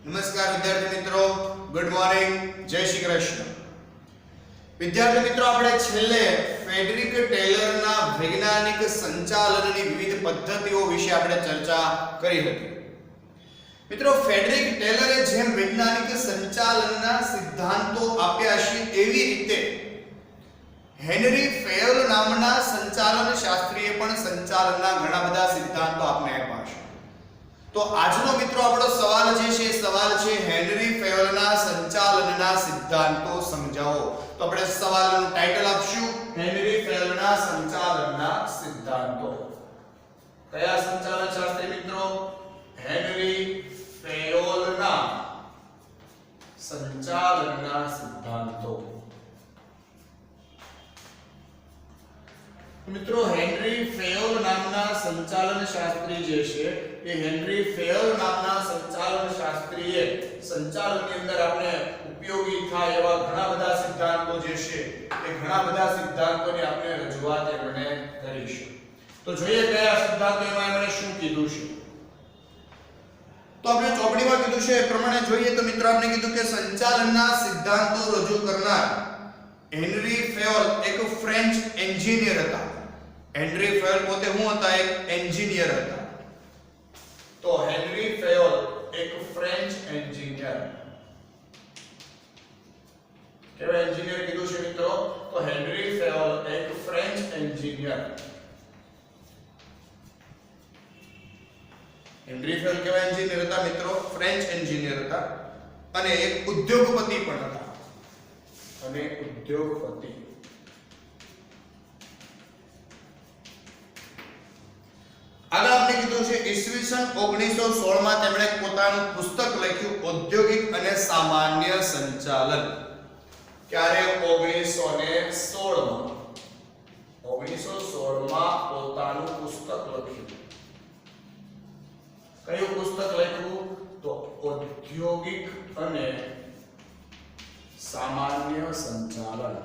નમસ્કાર વિદ્યાર્થી મિત્રો, ગુડ મોર્નિંગ, જય શ્રી કૃષ્ણ. વિદ્યાર્થી મિત્રો, આપણે છેલ્લે ફ્રેડરિક ટેલરના વૈજ્ઞાનિક સંચાલનની વિવિધ પદ્ધતિઓ વિશે આપણે ચર્ચા કરી હતી. મિત્રો, ફ્રેડરિક ટેલરે જેમ વૈજ્ઞાનિક સંચાલનના સિદ્ધાંતો આપ્યા છે એવી રીતે હેનરી ફેયોલ નામના સંચાલન શાસ્ત્રીએ પણ સંચાલનના ઘણા બધા સિદ્ધાંતો આપને આપ્યા છે. તો આજનો મિત્રો આપણો સવાલ જે છે સવાલ છે હેનરી ફેયોલના સંચાલનના સિદ્ધાંતો સમજાવો. તો આપણે સવાલનું ટાઇટલ આપશું હેનરી ફેયોલના સંચાલનના સિદ્ધાંતો. કયા સંચાલન શાસ્ત્રી મિત્રો? હેનરી ફેયોલના સંચાલનના સિદ્ધાંતો. મિત્રો, હેનરી ફેયોલ નામના સંચાલન શાસ્ત્રી જે છે એ હેનરી ફેયોલ નામના સંચાલન શાસ્ત્રીએ સંચાલનની અંદર આપણે ઉપયોગી થાય એવા ઘણા બધા સિદ્ધાંતો જે છે એ ઘણા બધા સિદ્ધાંતોની આપણે રજૂઆત એમણે કરી છે. તો જોઈએ કયા સિદ્ધાંતો એમાં એમણે શું કીધું છે. તો આપણે ચોપડીમાં કીધું છે એ પ્રમાણે જોઈએ તો મિત્રો આપણે કીધું કે સંચાલનના સિદ્ધાંતો રજૂ કરનાર હેનરી ફેયોલ એક ફ્રેન્ચ એન્જિનિયર હતા. હેનરી ફેયોલ પોતે શું હતા? એક એન્જિનિયર હતા. તો હેનરી ફેયોલ એક ફ્રેન્ચ એન્જિનિયર. કેવા એન્જિનિયર કીધું છે મિત્રો? તો હેનરી ફેયોલ એક ફ્રેન્ચ એન્જિનિયર. હેનરી ફેયોલ કેવા એન્જિનિયર હતા મિત્રો? ફ્રેન્ચ એન્જિનિયર હતા અને એક ઉદ્યોગપતિ પણ હતા. અને ઉદ્યોગપતિ. આગળ આપણે કીધું છે ઈસવીસન 1916 માં તેમણે પોતાનું પુસ્તક લખ્યું ઔદ્યોગિક અને સામાન્ય સંચાલન. ક્યારે? 1916 માં પોતાનું પુસ્તક લખ્યું. કયું પુસ્તક લખ્યું? તો ઔદ્યોગિક અને સામાન્ય સંચાલન.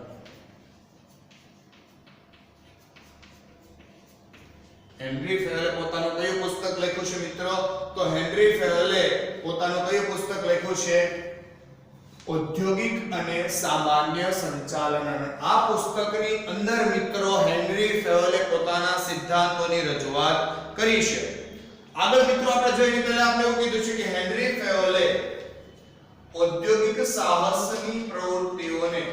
હેનરી ફેયોલે પોતાનું કયું પુસ્તક લખ્યું છે મિત્રો? તો હેનરી ફેયોલે પોતાનું કયું પુસ્તક લખ્યું છે? ઔદ્યોગિક અને સામાન્ય સંચાલન. આ પુસ્તકની અંદર મિત્રો હેનરી ફેયોલે પોતાના સિદ્ધાંતોની રજૂઆત કરી છે. આગળ મિત્રો આપણે જોઈએ પહેલા આપણે એવું કીધું છે કે હેનરી ફેયોલે ઔદ્યોગિક સાહસની પ્રવૃત્તિઓને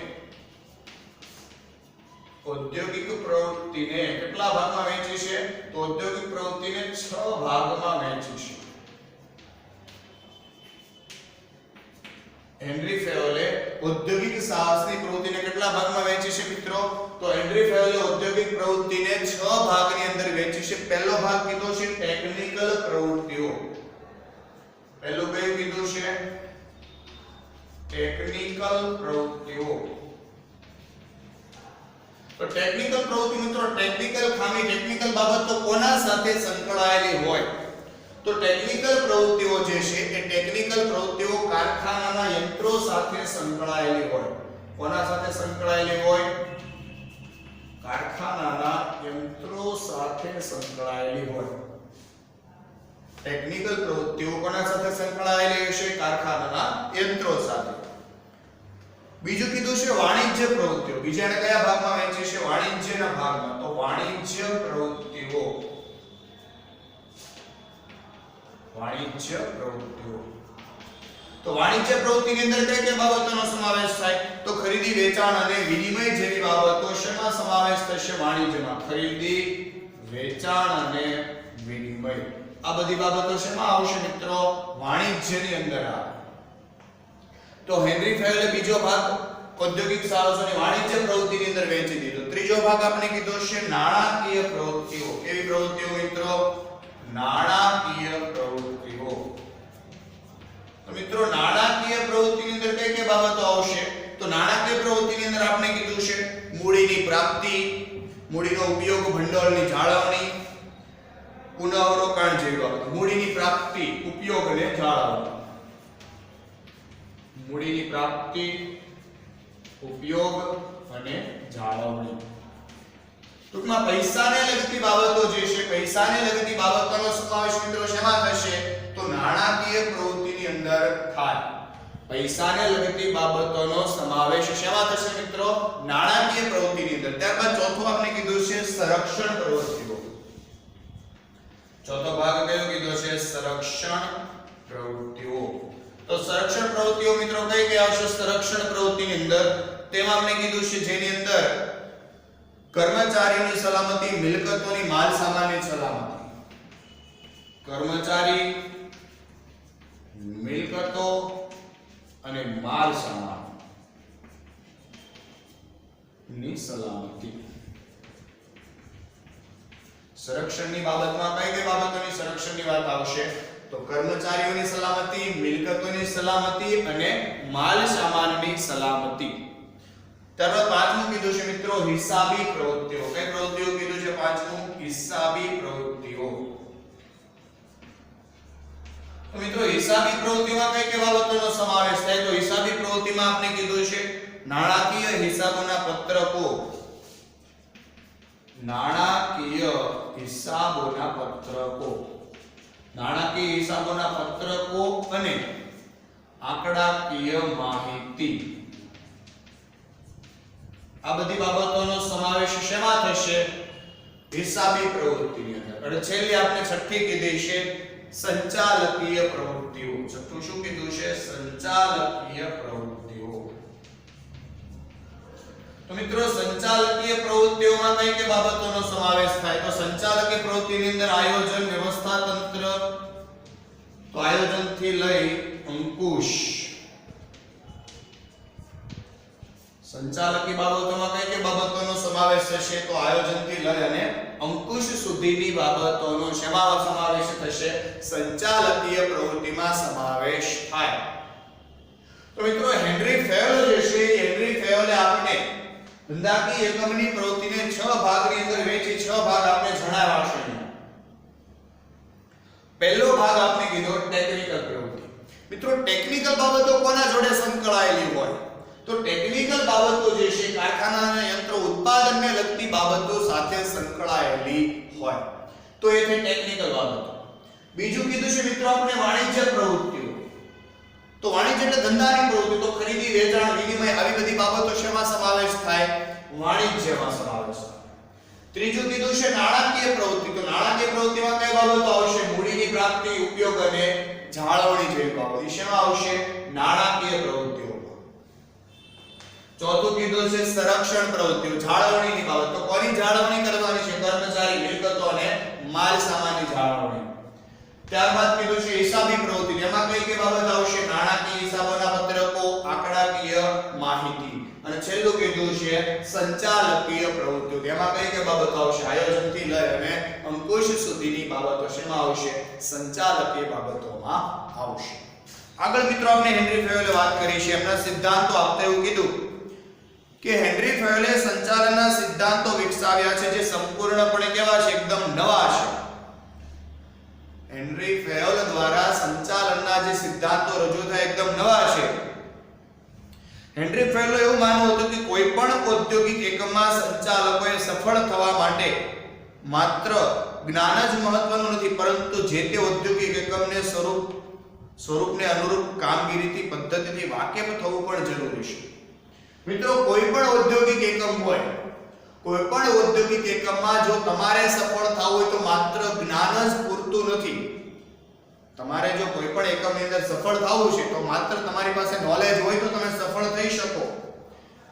કેટલા ભાગમાં વહેંચી છે? તો ઔદ્યોગિક પ્રવૃત્તિને 6 ભાગમાં વહેંચી છે. હેનરી ફેયોલે ઔદ્યોગિક સાહસની પ્રવૃત્તિને કેટલા ભાગમાં વહેંચી છે મિત્રો? તો હેનરી ફેયોલે ઔદ્યોગિક પ્રવૃત્તિને 6 ભાગની અંદર વહેંચી છે. પહેલો ભાગ કીધો છે ટેકનિકલ પ્રવૃત્તિઓ. પહેલું કયું કીધું છે? ટેકનિકલ પ્રવૃત્તિઓ. તો ટેકનિકલ પ્રવૃત્તિ મિત્રો, ટેકનિકલ ખામી, ટેકનિકલ બાબતો કોના સાથે સંકળાયેલી હોય? તો ટેકનિકલ પ્રવૃત્તિઓ જે છે એ ટેકનિકલ પ્રવૃત્તિઓ કારખાનાના યંત્રો સાથે સંકળાયેલી હોય. કોના સાથે સંકળાયેલી હોય? કારખાનાના યંત્રો સાથે સંકળાયેલી હોય. ટેકનિકલ પ્રવૃત્તિઓ કોના સાથે સંકળાયેલી હશે? કારખાનાના યંત્રો સાથે. બીજું કીધું છે વાણિજ્ય પ્રવૃત્તિઓ. બીજાને કયા ભાગમાં વહેંચી છે? વાણિજ્યના ભાગમાં. તો વાણિજ્ય પ્રવૃત્તિઓ. વાણિજ્ય પ્રવૃત્તિઓ. તો વાણિજ્ય પ્રવૃત્તિની અંદર કઈ કઈ બાબતોનો સમાવેશ થાય? તો ખરીદી, વેચાણ અને વિનિમય જેવી બાબતો શેમાં સમાવેશ થશે? વાણિજ્યમાં. ખરીદી, વેચાણ અને વિનિમય. આ બધી બાબતો શેમાં આવશે મિત્રો? વાણિજ્યની અંદર આવે. તો હેનરી ફેયોલે બીજો ભાગ ઔદ્યોગિક સાહસોની વાણિજ્ય પ્રવૃત્તિની અંદર વહેંચી દીધો. ત્રીજો ભાગ આપણે કીધો છે નાણાકીય પ્રવૃત્તિઓ. કેવી પ્રવૃત્તિઓ મિત્રો? નાણાકીય પ્રવૃત્તિઓ. તો મિત્રો નાણાકીય પ્રવૃત્તિની અંદર કઈ કઈ બાબતો આવશે? તો નાણાકીય પ્રવૃત્તિની અંદર આપણે કીધું છે મૂડીની પ્રાપ્તિ, મૂડીનો ઉપયોગ, ભંડોળની જાળવણી, પુનઃરોકાણ જેવી બાબતો. મૂડીની પ્રાપ્તિ, ઉપયોગ અને જાળવણી. મૂડીની પ્રાપ્તિ, ઉપયોગ અને જાળવણી. ટૂંકમાં પૈસાને લગતી બાબતો જે છે, પૈસાને લગતી બાબતોનો સમાવેશ મિત્રો શેમાં થશે? તો નાણાકીય પ્રવૃત્તિની અંદર થાય. પૈસાને લગતી બાબતોનો સમાવેશ શેમાં થશે મિત્રો? નાણાકીય પ્રવૃત્તિની અંદર. ત્યારબાદ ચોથું આપણે કીધું છે સંરક્ષણ પ્રવૃત્તિઓ. ચોથો ભાગ કયો કીધો છે? સંરક્ષણ પ્રવૃત્તિઓ. તો સંરક્ષણ પ્રવૃત્તિઓ મિત્રો કઈ કઈ આવશે સંરક્ષણ પ્રવૃત્તિની અંદર? તેમાં આપણે કીધું છે જેની અંદર કર્મચારીની સલામતી, મિલકતોની, માલ સામાનની સલામતી. કર્મચારી, મિલકતો અને માલ સામાન ની સલામતી. સંરક્ષણની બાબતમાં કઈ કઈ બાબતોની સંરક્ષણની વાત આવશે? તો કર્મચારીઓની સલામતી, મિલકતોની સલામતી અને માલ સામાનની સલામતી. ત્યારબાદ પાંચમું કીધું છે મિત્રો હિસાબી પ્રવૃત્તિઓ. કઈ પ્રવૃત્તિઓ કીધું છે? પાંચમું હિસાબી પ્રવૃત્તિઓ. તો મિત્રો હિસાબી પ્રવૃત્તિમાં કઈ કઈ બાબતોનો સમાવેશ થાય? તો હિસાબી પ્રવૃત્તિમાં આપણે કીધું છે નાણાકીય હિસાબોના પત્રકો, નાણાકીય હિસાબોના પત્રકો, નાણાકીય હિસાબોના પત્રકો અને આંકડાકીય માહિતી. આ બધી બાબતોનો સમાવેશ શેમાં થશે? હિસાબી પ્રવૃત્તિની અંદર. અને છેલ્લે આપણે છઠ્ઠી કીધી છે સંચાલકીય પ્રવૃત્તિઓ. છઠ્ઠું શું કીધું છે? સંચાલકીય પ્રવૃત્તિઓ. તો મિત્રો સંચાલકીય પ્રવૃત્તિઓમાં કઈ કઈ બાબતોનો સમાવેશ થાય? તો સંચાલકીય પ્રવૃત્તિની અંદર આયોજન, વ્યવસ્થા તંત્ર, તો આયોજનથી લઈ અંકુશ. સંચાલકીય બાબતોમાં કઈ કઈ બાબતોનો સમાવેશ થશે? તો આયોજનથી લઈ અને અંકુશ સુધીની બાબતોનો શેમાં સમાવેશ થશે? સંચાલકીય પ્રવૃત્તિમાં સમાવેશ થાય. તો મિત્રો હેનરી ફેયોલ જે છે હેનરી ફેયોલે આપણે ધંધાકીય એકમની પ્રવૃત્તિને 6 ભાગની અંદર વહેંચી 6 ભાગ આપણે જણાવ્યા છે. પહેલો ભાગ આપણે કીધો ટેકનિકલ પ્રવૃત્તિ. મિત્રો ટેકનિકલ બાબતો કોના જોડે સંકળાયેલી હોય? તો ટેકનિકલ બાબતો જે છે કારખાનાના યંત્રો ઉત્પાદનને લગતી બાબતો સાથે સંકળાયેલી હોય તો એ છે ટેકનિકલ બાબતો. બીજું કીધું છે મિત્રો આપણે વાણિજ્ય પ્રવૃત્તિઓ. તો વાણિજ્ય એટલે ધંધાની પ્રવૃત્તિ. તો ખરીદી, વેચાણ, વિનિમય આવી બધી બાબતો શેમાં સમાવેશ થાય? વાણિજ્યમાં સમાવેશ થાય. ત્રીજું કીધું છે નાણાકીય પ્રવૃત્તિ. તો નાણાકીય પ્રવૃત્તિમાં કઈ બાબતો આવશે? મૂડીની પ્રાપ્તિ, ઉપયોગ અને જાળવણી જેવી બાબતો. શેમાં આવશે? નાણાકીય પ્રવૃત્તિઓ. ચોથું કીધું છે સંરક્ષણ પ્રવૃત્તિઓ, જાળવણીની બાબત. તો કોની જાળવણી કરવાની છે? કર્મચારી, મિલકતો અને માલ સામાનની જાળવણી. ત્યારબાદ કીધું છે હિસાબી પ્રવૃત્તિ. એમાં કઈ કઈ બાબત આવશે? નાણાકીય હિસાબોના પત્રકો, આંકડાકીય માહિતી. અને છેલ્લું કીધું છે સંચાલકીય પ્રવૃત્તિઓ. એમાં કઈ કઈ બાબતો આવશે? આયોજનથી લઈ અને અંકુશ સુધીની બાબતો શેમાં આવશે? સંચાલકીય બાબતોમાં આવશે. આગળ મિત્રો આપણે હેનરી ફેયોલે વાત કરી છે એમના સિદ્ધાંતો આપતા એવું કીધું કે હેનરી ફેયોલે સંચાલનના સિદ્ધાંતો વિકસાવ્યા છે જે સંપૂર્ણપણે કેવા છે? એકદમ નવા છે. હેનરી ફેયોલ દ્વારા સંચાલનના જે સિદ્ધાંતો રજૂ થયા એકદમ નવા છે. હેનરી ફેયોલે એવું માનવું હતું કે કોઈ પણ ઔદ્યોગિક એકમમાં સંચાલકોએ સફળ થવા માટે માત્ર જ્ઞાન જ મહત્વનું નથી, પરંતુ જે તે ઔદ્યોગિક એકમને સ્વરૂપને અનુરૂપ કામગીરીથી પદ્ધતિથી વાકેફ થવું પણ જરૂરી છે. મિત્રો કોઈ પણ ઔદ્યોગિક એકમ હોય, કોઈ પણ ઔદ્યોગિક એકમમાં જો તમારે સફળ થવું હોય તો માત્ર જ્ઞાન જ પૂરતું નથી. તમારે જો કોઈ પણ એકમની અંદર સફળ થવું છે તો માત્ર તમારી પાસે નોલેજ હોય તો તમે સફળ થઈ શકો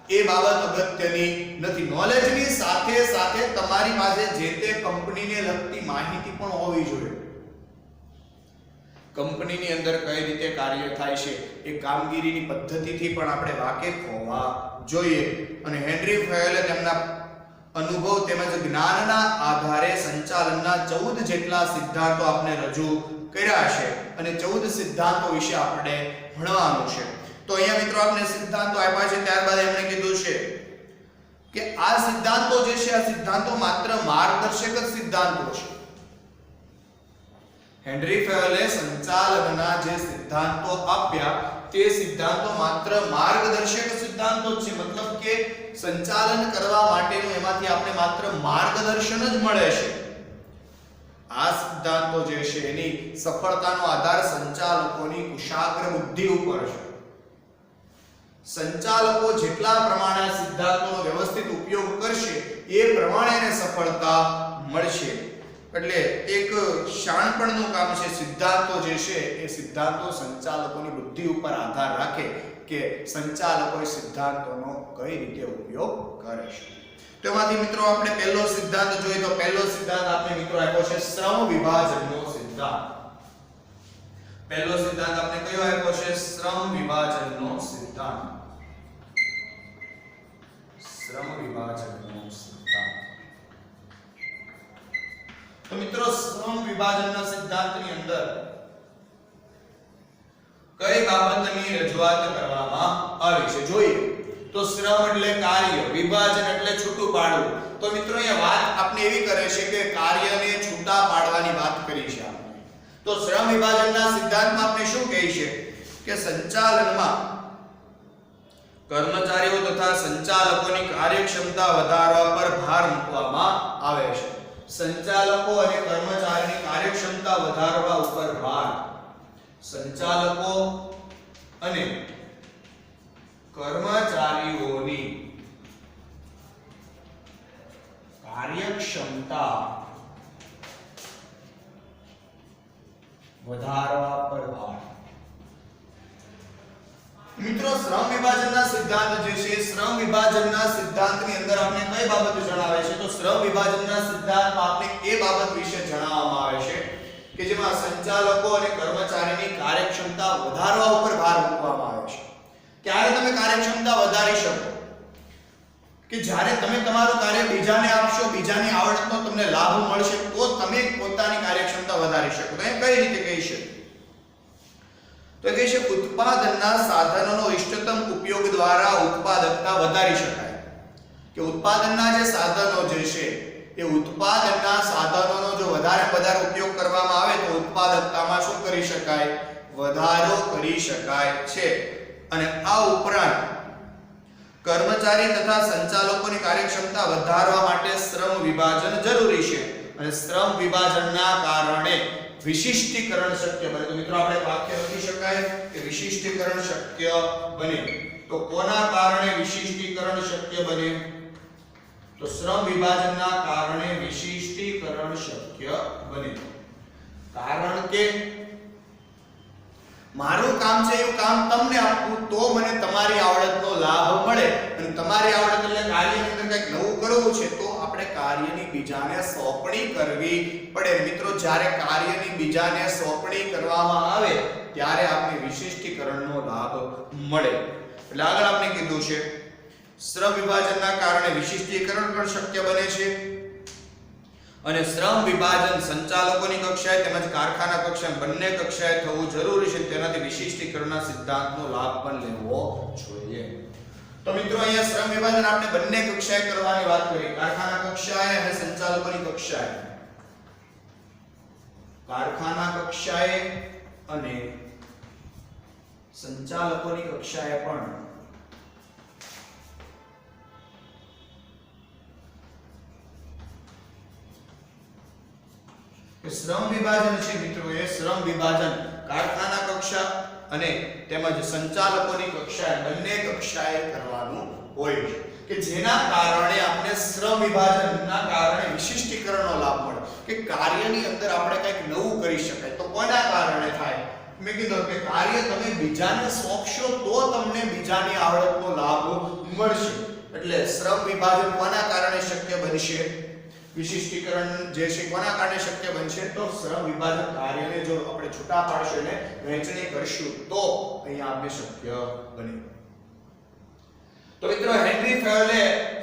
એ બાબત અગત્યની નથી. નોલેજની સાથે સાથે તમારી પાસે જે તે કંપનીને લગતી માહિતી પણ હોવી જોઈએ. કંપનીની અંદર કઈ રીતે કાર્ય થાય છે એ કામગીરીની પદ્ધતિથી પણ આપણે વાકેફ હોવા જોઈએ. અને હેનરી ફેયોલે તેમના અનુભવ તેમજ જ્ઞાનના આધારે સંચાલનના 14 જેટલા સિદ્ધાંતો આપણે રજૂ કર્યા છે અને 14 સિદ્ધાંતો વિશે આપણે ભણવાનું છે. તો અહીંયા મિત્રો આપણે સિદ્ધાંતો આપ્યા છે. ત્યારબાદ એમણે કીધું છે કે આ સિદ્ધાંતો જે છે આ સિદ્ધાંતો માત્ર માર્ગદર્શક જ સિદ્ધાંતો છે. હેનરી ફેયોલે સંચાલનના જે સિદ્ધાંતો આપ્યા તે સિદ્ધાંતો માત્ર માર્ગદર્શક સિદ્ધાંતો છે. મતલબ કે સંચાલન કરવા માટેનું એમાંથી આપણે માત્ર માર્ગદર્શન જ મળે છે. આ સિદ્ધાંતો જે છે એની સફળતાનો આધાર સંચાલકોની કુશાગ્ર બુદ્ધિ ઉપર છે. સંચાલકો જેટલા પ્રમાણે સિદ્ધાંતોનો વ્યવસ્થિત ઉપયોગ કરશે એ પ્રમાણે એને સફળતા મળશે. એટલે એક શાણપણનું કામ છે. સિદ્ધાંતો જે છે એ સિદ્ધાંતો સંચાલકોની બુદ્ધિ ઉપર આધાર રાખે કે સંચાલકો સિદ્ધાંતોનો કઈ રીતે ઉપયોગ કરે છે. તો એમાંથી મિત્રો આપણે પહેલો સિદ્ધાંત જોઈએ તો પહેલો સિદ્ધાંત આપણે મિત્રો આપ્યો છે શ્રમ વિભાજનનો સિદ્ધાંત. પહેલો સિદ્ધાંત આપણે કયો આપ્યો છે? શ્રમ વિભાજનનો સિદ્ધાંત. શ્રમ વિભાજનનો સિદ્ધાંત. તો મિત્રો શ્રમ વિભાજનના સિદ્ધાંતની અંદર કઈ બાબતની રજૂઆત કરવામાં આવી છે જોઈએ તો શ્રમ એટલે કાર્ય, વિભાજન એટલે છૂટું પાડવું. તો મિત્રો અહીંયા વાત આપણે એવી કરે છે કે કાર્યને છૂટા પાડવાની વાત કરી છે આપણે. તો શ્રમ વિભાજનના સિદ્ધાંતમાં આપણે શું કહે છે કે સંચાલનમાં કર્મચારીઓ તથા સંચાલકોની કાર્યક્ષમતા વધારવા પર ભાર મૂકવામાં આવે છે. સંચાલકો અને કર્મચારીની કાર્યક્ષમતા વધારવા ઉપર ભાર. સંચાલકો અને કર્મચારીઓની કાર્યક્ષમતા વધારવા પર ભાર. મિત્રો શ્રમ વિભાજનના સિદ્ધાંત જે છે શ્રમ વિભાજનના સિદ્ધાંતની અંદર આપણે કઈ બાબતો જણાવે છે તો શ્રમ વિભાજનના સિદ્ધાંતમાં આપણે એ બાબત વિશે જણાવવામાં આવે છે કે જેમાં સંચાલકો અને કર્મચારીની કાર્યક્ષમતા વધારવા ઉપર ભાર મૂકવામાં આવે છે. ક્યારે તમે કાર્યક્ષમતા વધારી શકો કે જ્યારે તમે તમારું કાર્ય બીજાને આપશો, બીજાની આવડતનો તમને લાભ મળશે તો તમે પોતાની કાર્યક્ષમતા વધારી શકો. તો એ કઈ રીતે કહી શકો તો કહે છે ઉત્પાદનના સાધનોનો ઇષ્ટતમ ઉપયોગ દ્વારા ઉત્પાદકતા વધારી શકાય. કે ઉત્પાદનના જે સાધનો જે છે એ ઉત્પાદનના સાધનોનો જો વધારે ઉપયોગ કરવામાં આવે તો ઉત્પાદકતામાં શું કરી શકાય? વધારો કરી શકાય છે. અને આ ઉપરાંત કર્મચારી તથા સંચાલકોની કાર્યક્ષમતા વધારવા માટે શ્રમ વિભાજન જરૂરી છે અને શ્રમ વિભાજનના કારણે વિશિષ્ટીકરણ શક્ય બને. તો મિત્રો આપણે વાક્ય લખી શકાય કે વિશિષ્ટીકરણ શક્ય બને. તો કોના કારણે વિશિષ્ટીકરણ શક્ય બને? તો શ્રમ વિભાજનના કારણે વિશિષ્ટીકરણ શક્ય બને. કારણ કે મારું કામ છે એવું કામ તમને આપવું તો મને તમારી આવડતનો લાભ મળે અને તમારી આવડત એટલે કાર્યની અંદર કંઈક નવું કરવું છે તો આપણે કાર્યની બીજાને સોંપણી કરવી પડે. મિત્રો જ્યારે કાર્યની બીજાને સોંપણી કરવામાં આવે ત્યારે આપણે વિશિષ્ટીકરણનો લાભ મળે. એટલે આગળ આપણે કીધું છે શ્રમ વિભાજનના કારણે વિશિષ્ટીકરણ પણ શક્ય બને છે અને શ્રમ વિભાજન સંચાલકોની કક્ષાએ તેમજ કારખાના કક્ષાએ બંને કક્ષાએ થવું જરૂરી છે. તેનાથી વિશિષ્ટીકરણના સિદ્ધાંતનો લાભ પણ લેવો જોઈએ. તો મિત્રો અહીંયા શ્રમ વિભાજન આપણે બંને કક્ષાએ કરવાની વાત કરી, કારખાના કક્ષાએ અને સંચાલકોની કક્ષાએ. કારખાના કક્ષાએ અને સંચાલકોની કક્ષાએ પણ શ્રમ વિભાજન છે મિત્રો. એ શ્રમ વિભાજન કારખાના કક્ષા અને તેમજ સંચાલકોની કક્ષાએ બંને કક્ષાએ કરવાનું હોય છે કે જેના કારણે આપણે શ્રમ વિભાજનના કારણે વિશિષ્ટીકરણનો લાભ મળે કે કાર્યની અંદર આપણે કંઈક નવું કરી શકાય. તો કોના કારણે થાય? મેં કીધું કે કાર્ય તમે બીજાને સોંપશો તો તમને બીજાની આવડતનો લાભ મળશે. એટલે શ્રમ વિભાજન કોના કારણે શક્ય બનશે? વિશિષ્ટીકરણ જે છે કોના કારણે શક્ય બનશે? તો શ્રમ વિભાજન કાર્યને જો આપણે છૂટા પાડશું અને વહેંચણી કરશું તો અહીંયા આપણે શક્ય બને. તો મિત્રો હેનરી ફેયોલે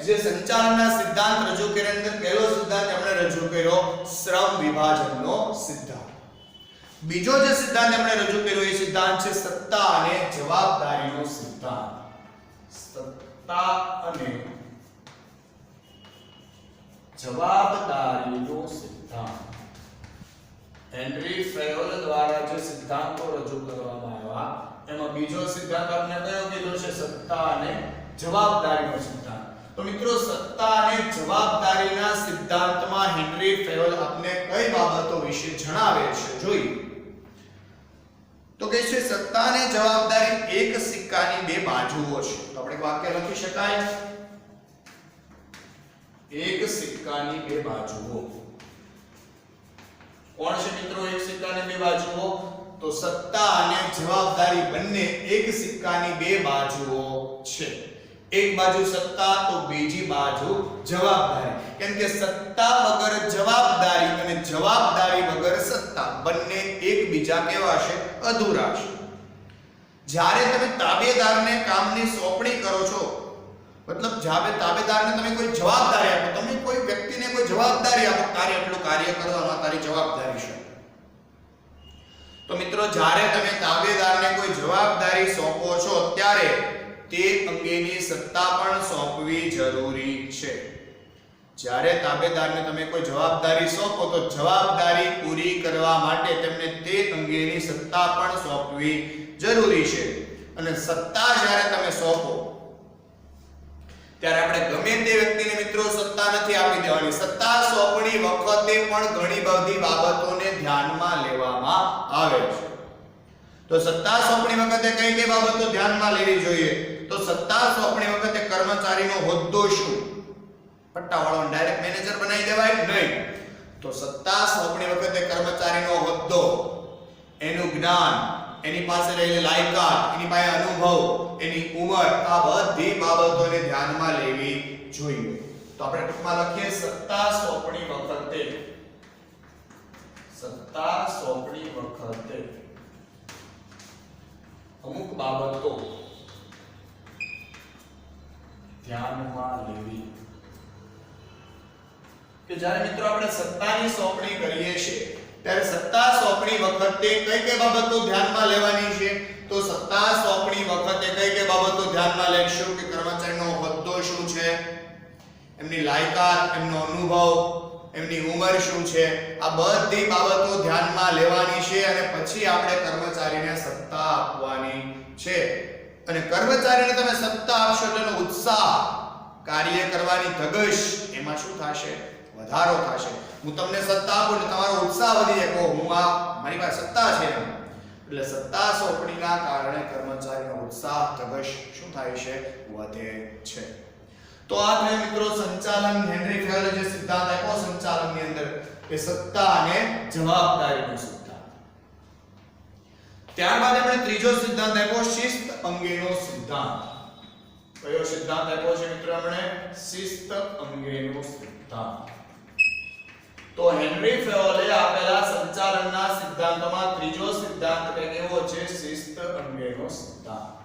જે સંચાલનના સિદ્ધાંત રજૂ કર્યા અંદર પહેલો સિદ્ધાંત એમણે રજૂ કર્યો શ્રમ વિભાજનનો સિદ્ધાંત. બીજો જે સિદ્ધાંત એમણે રજૂ કર્યો એ સિદ્ધાંત છે સત્તા અને જવાબદારીનો સિદ્ધાંત. સત્તા અને જવાબદારીનો સિદ્ધાંત. હેનરી ફેયોલ દ્વારા જે સિદ્ધાંતો રજૂ કરવામાં આવ્યા એમાં બીજો સિદ્ધાંત આપણે કયો કીધો છે? સત્તા અને જવાબદારીનો સિદ્ધાંત. તો તો મિત્રો સત્તા અને જવાબદારીના સિદ્ધાંતમાં હેનરી ફેવલ આપને કઈ બાબતો વિશે જણાવે છે જોઈએ. તો કહે છે સત્તા અને જવાબદારી એક સિક્કાની બે બાજુઓ છે. તો આપણે વાક્ય લખી શકાય એક સિક્કાની બે બાજુઓ. કોણ છે મિત્રો એક સિક્કાની બે બાજુઓ? તો સત્તા અને જવાબદારી બંને એક સિક્કાની બે બાજુઓ છે. એક બાજુ સત્તા તો બીજી બાજુ જવાબદારી. કેમ કે સત્તા વગર જવાબદારી અને જવાબદારી વગર સત્તા બંને એકબીજા કેવા છે? અધૂરા છે. જ્યારે તમે તાબેદારને કામની સોંપણી કરો છો, મતલબ જ્યારે તાબેદારને તમે કોઈ જવાબદારી આપો, તમે કોઈ વ્યક્તિને કોઈ જવાબદારી આપો, તારે એટલું કાર્ય કરવાનું તારી જવાબદારી છે. તો મિત્રો જ્યારે તમે તાબેદારને કોઈ જવાબદારી સોંપો છો ત્યારે તે અંગેની સત્તા પણ સોંપવી જરૂરી છે. જ્યારે તાબેદારને તમે કોઈ જવાબદારી સોંપો તો જવાબદારી પૂરી કરવા માટે તેમને તે અંગેની સત્તા પણ સોંપવી જરૂરી છે. અને સત્તા જ્યારે તમે સોંપો ત્યારે આપણે ગમે તે વ્યક્તિને મિત્રો સત્તા નથી આપી દેવાની. સત્તા સોંપણી વખતે પણ ઘણી બધી બાબતોને ધ્યાનમાં લેવામાં આવે છે. તો સત્તા સોંપણી વખતે કઈ કઈ બાબતો ધ્યાનમાં લેવી જોઈએ? તો સત્તા સોંપણી વખતે કર્મચારીનો હોદ્દો શું? પટ્ટાવાળાને ડાયરેક્ટ મેનેજર બનાવી દેવાય નહીં. તો સત્તા સોંપણી વખતે કર્મચારીનો હોદ્દો, એનું જ્ઞાન, એની પાસે રહેલી લાયકાત, એની પાસે અનુભવ, એની ઉંમર, આ બધી બાબતોને ધ્યાનમાં લેવી જોઈએ. તો આપણે ટૂંકમાં લખીએ સત્તા સોંપણી વખતે અમુક બાબતો ધ્યાનમાં લેવી. કે જ્યારે મિત્રો આપણે સત્તાની સોંપણી કરીએ છીએ ત્યારે સત્તા સોંપણી વખતે કઈ કઈ બાબતો ધ્યાનમાં લેવાની છે? તો સત્તા સોંપણી વખતે કઈ કઈ બાબતો ધ્યાનમાં લેશું? કે કર્મચારીનો હોદ્દો શું છે, એમની લાયકાત, એમનો અનુભવ, એમની ઉંમર શું છે, આ બધી બાબતો ધ્યાનમાં લેવાની છે. અને પછી આપણે કર્મચારીને સત્તા આપવાની છે. અને કર્મચારીને તમે સત્તા આપશો એટલે એનો ઉત્સાહ, કાર્ય કરવાની ધગશ, એમાં શું થશે? વધારો થશે. હું તમને સત્તા આપું એટલે તમારો ઉત્સાહ વધી જાય. હું મારી પાસે સત્તા છે એટલે સત્તા સોંપણીના કારણે કર્મચારીનો ઉત્સાહ, ધગશ શું થાય છે? વધે છે. તો આ થયો મિત્રો સંચાલન. હેનરી ફેવલે જે સિદ્ધાંત આપ્યો સંચાલનની અંદર એ સત્તા અને જવાબદારીનો સિદ્ધાંત. ત્યારબાદ આપણે ત્રીજો સિદ્ધાંત આપ્યો શિસ્ત અંગેનો સિદ્ધાંત. કયો સિદ્ધાંત આપ્યો છે મિત્રો? આપણે શિસ્ત અંગેનો સિદ્ધાંત. તો હેનરી ફેવલે આપેલા સંચાલનના સિદ્ધાંતોમાં ત્રીજો સિદ્ધાંત કેવો છે? શિસ્ત અંગેનો સિદ્ધાંત.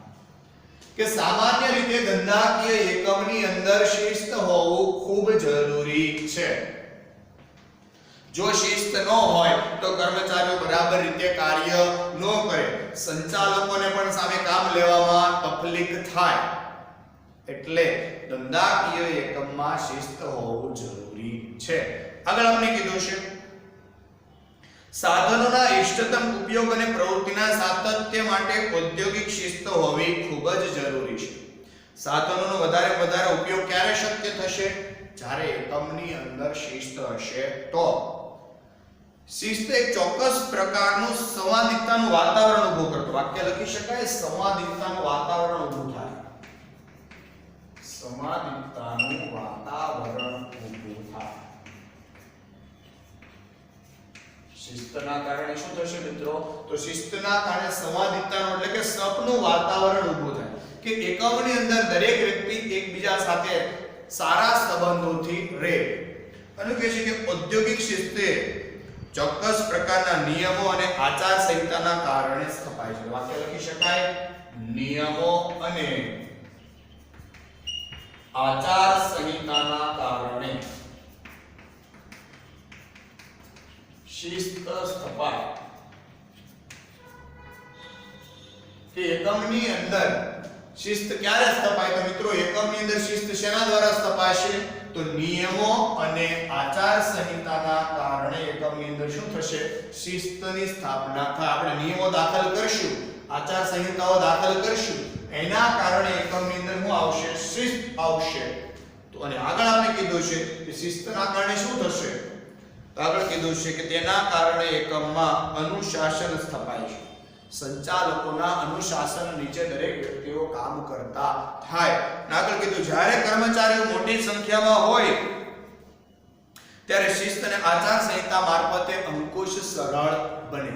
કે સામાન્ય રીતે ધંધાકીય એકમની અંદર શિસ્ત હોવું ખૂબ જરૂરી છે. જો શિસ્ત ન હોય તો કર્મચારીઓ બરાબર રીતે કાર્ય ન કરે, સંચાલકોને પણ સામે કામ લેવામાં તકલીફ થાય. એટલે ધંધાકીય એકમમાં શિસ્ત હોવું જરૂરી છે. આગળ આપણે કીધું છે સાધનોના ઇષ્ટતમ ઉપયોગ અને પ્રવૃત્તિના સાતત્ય માટે ઔદ્યોગિક શિસ્ત હોવી ખૂબ જ જરૂરી છે. સાધનોનો વધારે ઉપયોગ ક્યારે શક્ય થશે? જ્યારે એકમની અંદર શિસ્ત હશે તો. શિસ્ત એક ચોક્કસ પ્રકારનું સંવાદિતાનું વાતાવરણ ઊભું કરતો. વાક્ય લખી શકાય સંવાદિતાનું વાતાવરણ ઊભું થાય. સંવાદિતાનું વાતાવરણ ઊભું થાય. શિસ્તના કારણે શું થશે મિત્રો? તો શિસ્તના કારણે સંવાદિતાનું એટલે કે સપનું વાતાવરણ ઊભું થાય. કે એકમની અંદર દરેક વ્યક્તિ એકબીજા સાથે સારા સંબંધોથી રહે. અને કહે છે કે ઔદ્યોગિક શિસ્તે ચોક્કસ પ્રકારના નિયમો અને આચાર સંહિતાના કારણે સ્થપાય છે. વાક્ય લખી શકાય નિયમો અને આચાર સંહિતાના કારણે શિસ્ત સ્થપાય. કે એકમની અંદર શિસ્ત ક્યારે સ્થપાય? તો મિત્રો એકમની અંદર શિસ્ત શેના દ્વારા સ્થપાશે? તો નિયમો અને આચાર સંહિતાના કારણે એકમની અંદર શું થશે? શિસ્તની સ્થાપના થાય. આપણે નિયમો દાખલ કરશું, આચાર સંહિતાઓ દાખલ કરશું, એના કારણે એકમની અંદર શું આવશે? શિસ્ત આવશે. તો અને આગળ આપણે કીધું છે કે શિસ્તના કારણે શું થશે? તો આગળ કીધું છે કે તેના કારણે એકમમાં અનુશાસન સ્થપાય છે. સંચાલકોના અનુશાસન નીચે દરેક વ્યક્તિઓ કામ કરતા થાય. આગળ કીધું જ્યારે કર્મચારીઓ મોટી સંખ્યામાં હોય ત્યારે શિસ્ત અને આચાર સંહિતા મારફતે અંકુશ સરળ બને.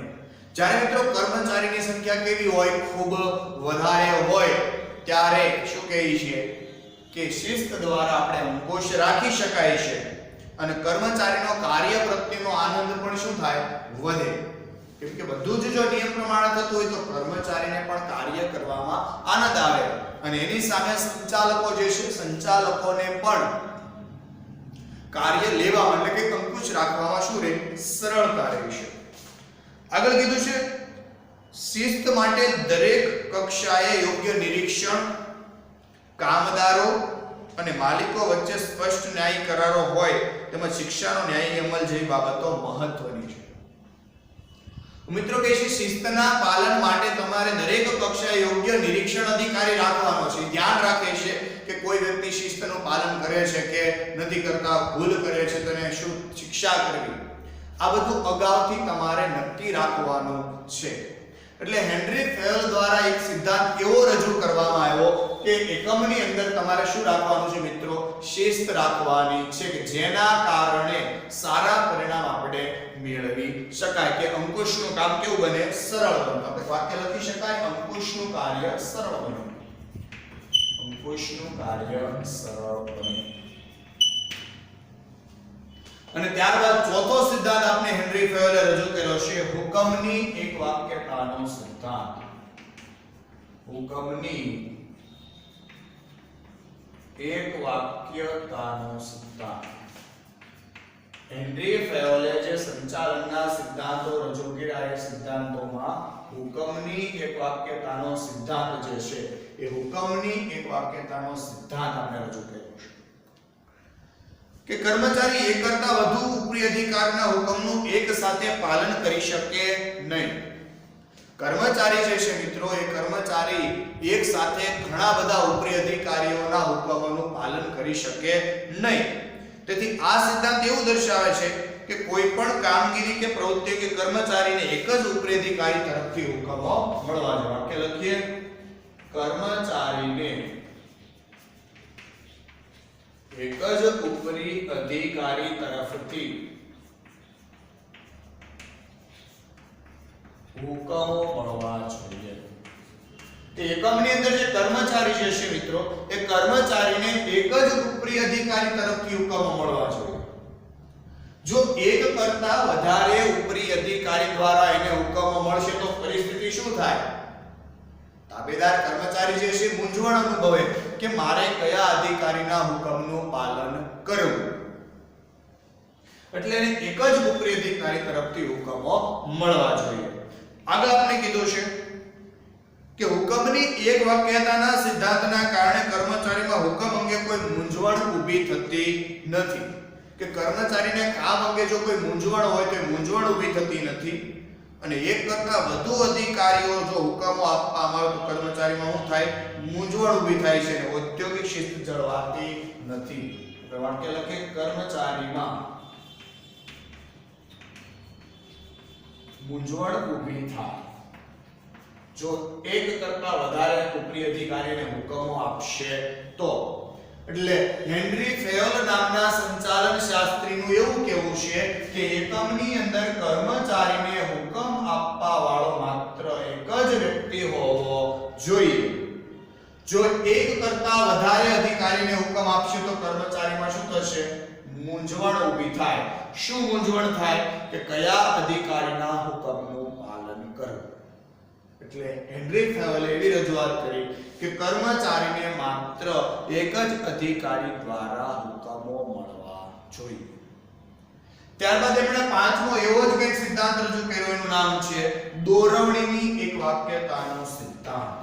જ્યારે મિત્રો કર્મચારીની સંખ્યા કેવી હોય? ખૂબ વધારે હોય ત્યારે શું કહીએ છીએ કે શિસ્ત દ્વારા આપણે અંકુશ રાખી શકાય છે અને કર્મચારીનો કાર્ય પ્રત્યેનો આનંદ પણ શું થાય? વધે. કેમ કે બધું જ જો નિયમ પ્રમાણે થતું હોય તો કર્મચારીને પણ કાર્ય કરવામાં આનંદ આવે અને એની સામે સંચાલકો જે છે સંચાલકોને પણ કાર્ય લેવામાં એટલે કે અંકુશ રાખવામાં શું રહે? સરળતા રહેશે. આગળ કીધું છે શિસ્ત માટે દરેક કક્ષાએ યોગ્ય નિરીક્ષણ, કામદારો અને માલિકો વચ્ચે સ્પષ્ટ ન્યાયી કરારો હોય તેમજ શિક્ષાનો ન્યાયી અમલ જેવી બાબતો મહત્વની છે. મિત્રો કે છે શિસ્તના પાલન માટે તમારે દરેક કક્ષાએ યોગ્ય નિરીક્ષણ અધિકારી રાખવાનો છે. ધ્યાન રાખે છે કે કોઈ વ્યક્તિ શિસ્તનું પાલન કરે છે કે નથી કરતા, ભૂલ કરે છે તો એને શું શિક્ષા કરવી, આ બધું અગાઉથી તમારે નક્કી રાખવાનું છે. એટલે હેનરી ફેલ દ્વારા એક સિદ્ધાંત એવો રજૂ કરવામાં આવ્યો કે એકમની અંદર તમારે શું રાખવાનું છે મિત્રો? શિસ્ત રાખવાની છે કે જેના કારણે સારા પરિણામ આપણે મેળવી શકાય કે અંકુશનું કામ કેવું બને? સરળ બને. આપણે વાક્ય લખી શકાય અંકુશનું કાર્ય સરળ બને. અંકુશનું કાર્ય સરળ બને. અને ત્યારબાદ ચોથો સિદ્ધાંત આપણે હેનરી ફેવલે રજૂ કર્યો છે હુકમની એક વાક્યતાનો સિદ્ધાંત. હુકમની એક વાક્યતાનો સિદ્ધાંત. હેનરી ફેવલે જે સંચાલનના સિદ્ધાંતો રજૂ કર્યા એ સિદ્ધાંતોમાં હુકમની એક વાક્યતાનો સિદ્ધાંત જે છે એ હુકમની એક વાક્યતાનો સિદ્ધાંત આપણે રજૂ કર્યો છે કે કર્મચારી એક કરતા વધુ ઉપરી અધિકારના હુકમનું એક સાથે પાલન કરી શકે નહીં. કર્મચારી જે છે મિત્રો એ કર્મચારી એક સાથે ઘણા બધા ઉપરી અધિકારીઓના હુકમોનું પાલન કરી શકે નહીં. તેથી આ સિદ્ધાંત એવું દર્શાવે છે કે કોઈ પણ કામગીરી કે પ્રવૃત્તિ કે કર્મચારીને એક જ ઉપરી અધિકારી તરફથી હુકમો મળવા જોઈએ. વાક્ય લખીએ કર્મચારીને એક જ ઉપરી અધિકારી તરફથી હુકમો મળવા જોઈએ. તે એકમની અંદર જે કર્મચારી જે છે મિત્રો એ કર્મચારીને એક જ ઉપરી અધિકારી તરફથી હુકમો મળવા જોઈએ. જો એક કરતા વધારે ઉપરી અધિકારી દ્વારા એને હુકમો મળશે તો પરિસ્થિતિ શું થાય? તાબેદાર કર્મચારી જે છે મૂંઝવણ અનુભવે કે મારે કયા અધિકારીના હુકમનું પાલન કરવું. એટલે એને એક જ ઉપરી અધિકારી તરફથી હુકમો મળવા જોઈએ. આગળ આપણે કીધું છે કે હુકમની એક વાક્યતાના સિદ્ધાંતના કારણે કર્મચારીમાં હુકમ અંગે કોઈ મૂંઝવણ ઊભી થતી નથી. કે કર્મચારીને કામ અંગે જો કોઈ મૂંઝવણ હોય તો મૂંઝવણ ઊભી થતી નથી. અને એક કરતા વધુ અધિકારીઓ જો હુકમો આપવામાં આવે તો કર્મચારીમાં શું થાય? મૂંઝવણ ઊભી થાય છે અને ઔદ્યોગિક શિસ્ત જળવાતી નથી. આપણે વાક્ય લખીએ કર્મચારીમાં મૂંઝવણ ઊભી થાય જો એક કરતા વધારે ઉપરી અધિકારીને હુકમો આપશે તો. એટલે હેનરી ફેલ નામના સંચાલન શાસ્ત્રીનું એવું કહેવું છે કે એકમની અંદર કર્મચારીને હુકમ આપવા વાળો માત્ર એક જ વ્યક્તિ હોવો જોઈએ. જો એક કરતા વધારે અધિકારીને હુકમ આપશે તો કર્મચારીમાં શું થશે? મૂંઝવણ ઊભી થાય. શું મૂંઝવણ થાય? કે કયા અધિકારીના હુકમનું પાલન કરવું. એટલે હેનરી ફેવલે એવી રજૂઆત કરી કે કર્મચારીને માત્ર એક જ અધિકારી દ્વારા હુકમો મળવા જોઈએ. ત્યારબાદ એમણે પાંચમો એવો જ કંઈક સિદ્ધાંત રજૂ કર્યો, એનું નામ છે દોરવણીની એક વાક્યતાનો સિદ્ધાંત.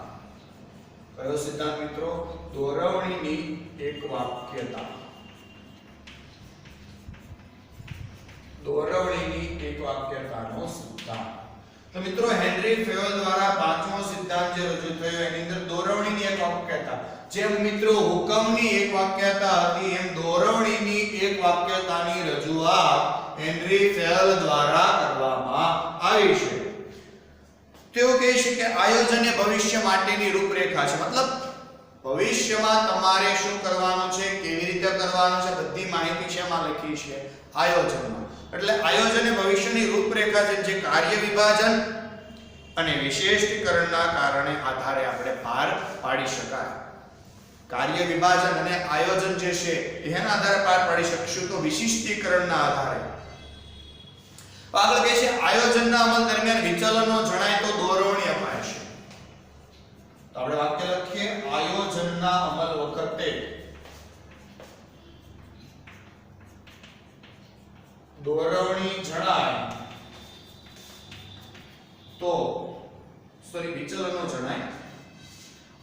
કયો સિદ્ધાંત મિત્રો? દોરવણીની એક વાક્યતા. દોરવણીની એક વાક્યતાનો સિદ્ધાંત. તો મિત્રો હેનરી ફેવલ દ્વારા પાંચમો સિદ્ધાંત જે રજૂ થયો એની અંદર દોરવણીની એક વાક્યતા. જેમ મિત્રો હુકમની એક વાક્યતા હતી એમ દોરવણીની એક વાક્યતાની રજૂઆત હેનરી ફેલ દ્વારા કરવામાં આવી છે. તેઓ કહે છે કે આયોજન એ ભવિષ્ય માટેની રૂપરેખા છે. મતલબ ભવિષ્યમાં તમારે શું કરવાનું છે, કેવી રીતે કરવાનું છે, બધી માહિતી શેમાં લખી છે? આયોજનમાં. એટલે આયોજન એ ભવિષ્યની રૂપરેખા છે જે કાર્ય વિભાજન અને વિશેષીકરણના કારણે આધારે આપણે પાર પાડી શકાય. કાર્ય વિભાજન અને આયોજન જે છે એના આધારે પાર પાડી શકશું તો વિશિષ્ટીકરણના આધારે. આગળ કહે છે આયોજનના અમલ દરમિયાન વિચલનો જણાય તો દોરવણી અપાય છે. તો આપણે વાક્ય લખીએ આયોજનના અમલ વખતે દોરવણી જણાય તો વિચલનો જણાય.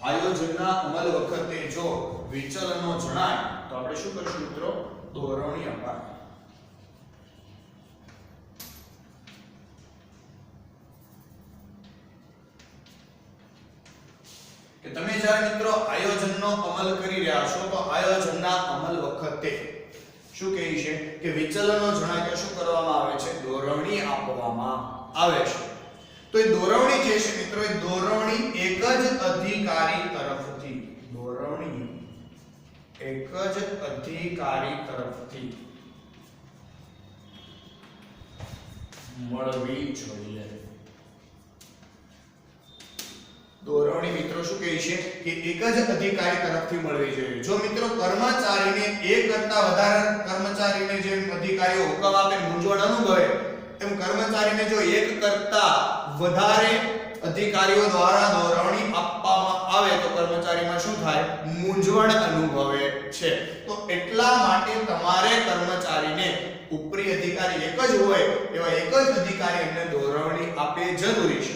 આયોજનના અમલ વખતે જો વિચલનો જણાય તો આપણે શું કરશું મિત્રો? દોરવણી અપાય. કે તમે જ્યારે મિત્રો આયોજનનો અમલ કરી રહ્યા છો તો આયોજનના અમલ વખતે શું કહે છે કે વિચલનો જણાય તો શું કરવામાં આવે છે? દોરવણી આપવામાં આવે છે. તો એ દોરવણી જે છે મિત્રો એ દોરવણી એક જ અધિકારી તરફથી મળવી જોઈએ. દોરવણી મિત્રો શું કહે છે કે એક જ અધિકારી તરફથી મળવી જોઈએ. જો મિત્રો કર્મચારીને એક કરતા વધારે કર્મચારીને જે અધિકારીઓ હુકમ આપે મૂંઝવણ અનુભવે એમ કર્મચારીને જો એક કરતા વધારે અધિકારીઓ દ્વારા દોરવણી આપવામાં આવે તો કર્મચારીમાં શું થાય? મૂંઝવણ અનુભવે છે. તો એટલા માટે તમારે કર્મચારીને ઉપરી અધિકારી એક જ હોય એવા એક જ અધિકારી એમને દોરવણી આપે જરૂરી છે.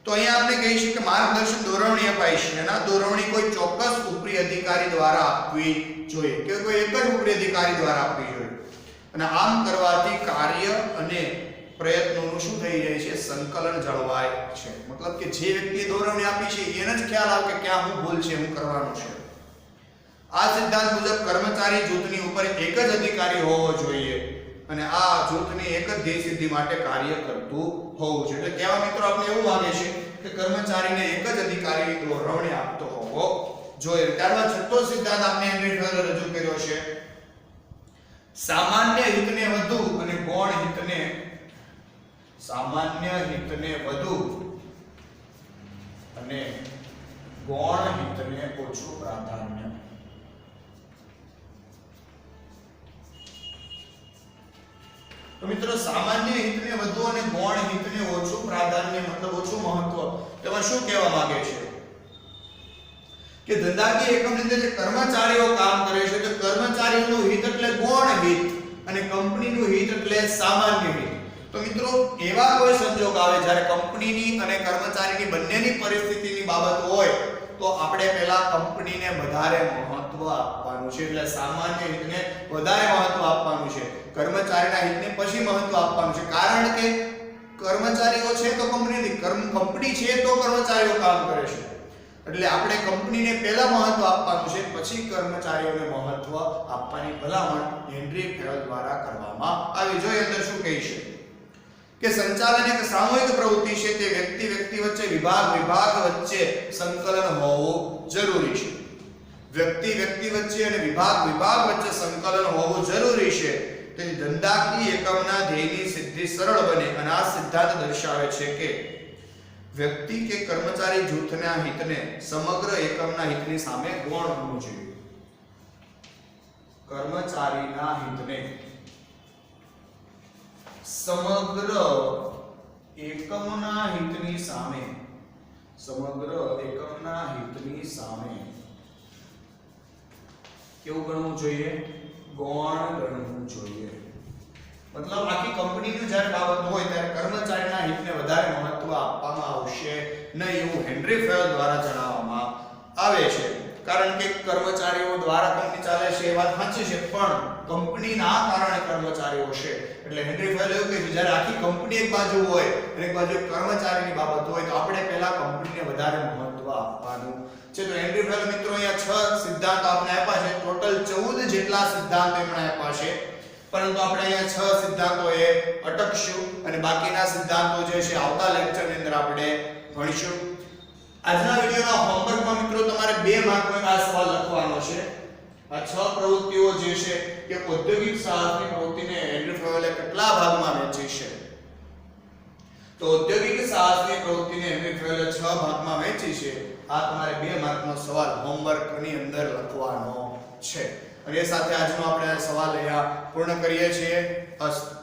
તો અહીંયા આપણે કહી શકીએ કે માર્ગદર્શન દોરવણી અપાય છે અને દોરવણી કોઈ ચોક્કસ ઉપરી અધિકારી દ્વારા આપવી જોઈએ કે કોઈ એક જ ઉપરી અધિકારી દ્વારા આપવી જોઈએ. અને આમ કરવાથી કાર્ય અને પ્રયત્નોનું શું થઈ જાય છે? સંકલન જળવાય છે. મતલબ કે જે વ્યક્તિએ દોરવણી આપી છે એને જ ખ્યાલ આવે કે ક્યાં હું ભૂલ છે, હું કરવાનું છે. આ સિદ્ધાંત મુજબ કર્મચારી જૂથની ઉપર એક જ અધિકારી હોવો જોઈએ અને આ જૂથની એક જ ધ્યેય સિદ્ધિ માટે કાર્ય કરતું હોવું જોઈએ. એટલે કહેવા મિત્રો આપણે એવું માંગે છે કે કર્મચારીને એક જ અધિકારી દોરવણી આપતો હોવો જોઈએ. ત્યારબાદ છઠ્ઠો સિદ્ધાંત આપણે હેનરી ફેલરે રજૂ કર્યો છે સામાન્ય હિતને વધુ અને ગૌણ હિતને ઓછું પ્રાધાન્ય. તો મિત્રો સામાન્ય હિતને વધુ અને ગૌણ હિતને ઓછું પ્રાધાન્ય મતલબ ઓછું મહત્વ. તેમાં શું કહેવા માંગે છે કે ધંધાકીય એકમની અંદર જે કર્મચારીઓ કામ કરે છે તો કર્મચારીઓનું હિત એટલે ગૌણ હિત અને કંપનીનું હિત એટલે સામાન્ય હિત. તો મિત્રો એવા કોઈ સંજોગ આવે જ્યારે કંપનીની અને કર્મચારીની બંનેની પરિસ્થિતિની બાબત હોય તો આપણે પહેલા કંપનીને વધારે મહત્વ આપવાનું છે. એટલે સામાન્ય હિતને વધારે મહત્વ આપવાનું છે, કર્મચારીના હિતને પછી મહત્વ આપવાનું છે. કારણ કે કર્મચારીઓ છે તો કંપની છે તો કર્મચારીઓ કામ કરે છે. એટલે આપણે કંપનીને પહેલા મહત્વ આપવાનું છે, પછી કર્મચારીઓને મહત્વ આપવાની ભલામણ હેનરી ફેલ દ્વારા કરવામાં આવી. જોઈએ અંદર શું કહે છે કે સંચાલન એક સામૂહિક પ્રવૃત્તિ છે, તે વ્યક્તિ વચ્ચે વિભાગ વચ્ચે સંકલન હોવું જરૂરી છે. વ્યક્તિ વચ્ચે અને વિભાગ વચ્ચે સંકલન હોવું જરૂરી છે. તેથી ધંધાકીય એકમના ધ્યેયની સિદ્ધિ સરળ બને અને આ સિદ્ધાંત દર્શાવે છે કે વ્યક્તિ કે કર્મચારી જૂથના હિતને સમગ્ર એકમના હિતની સામે ગૌણ હોવું જોઈએ. કર્મચારીના હિતને સમગ્ર એકમના હિતની સામે કેવું ગણવું જોઈએ? ગૌણ ગણવું જોઈએ. મતલબ આખી કંપનીની જ્યારે બાબત હોય ત્યારે કર્મચારીના હિતને વધારે મહત્વ આપવામાં આવશે નહીં એવું હેનરી ફેલ દ્વારા જણાવવામાં આવે છે. કારણ કે કર્મચારીઓ દ્વારા કંપની ચાલે છે એ વાત સાચી છે, પણ કંપનીના કારણે કર્મચારીઓ છે. એટલે હેનરી ફેલો એવું કહે છે જ્યારે આખી કંપની એક બાજુ હોય અને એક બાજુ કર્મચારીની બાબત હોય તો આપણે પહેલા કંપનીને વધારે મહત્વ આપવાનું છે. તો હેનરી ફેલો મિત્રો અહીંયા 6 સિદ્ધાંત આપણે આપ્યા છે, ટોટલ 14 જેટલા સિદ્ધાંત એમણે આપ્યા છે, પરંતુ આપણે અહીંયા 6 સિદ્ધાંતો એ અટકશું અને બાકીના સિદ્ધાંતો જે છે આવતા લેક્ચરની અંદર આપણે ભણીશું. આજના વિડિયોના હોમવર્કમાં મિત્રો તમારે 2 માર્કનો આ સવાલ લખવાનો છે. આ 6 પ્રવૃત્તિઓ જે છે કે ઔદ્યોગિક સાહસની પ્રવૃત્તિને હેનરી ફેલોએ કેટલા ભાગમાં વહેંચી છે? તો ઔદ્યોગિક સાહસની પ્રવૃત્તિને હેનરી ફેલોએ 6 ભાગમાં વહેંચી છે. આ તમારે 2 માર્કનો સવાલ હોમવર્કની અંદર લખવાનો છે. અને એ સાથે આજનો આપણે સવાલ અહીંયા પૂર્ણ કરીએ છીએ. અસ્તુ.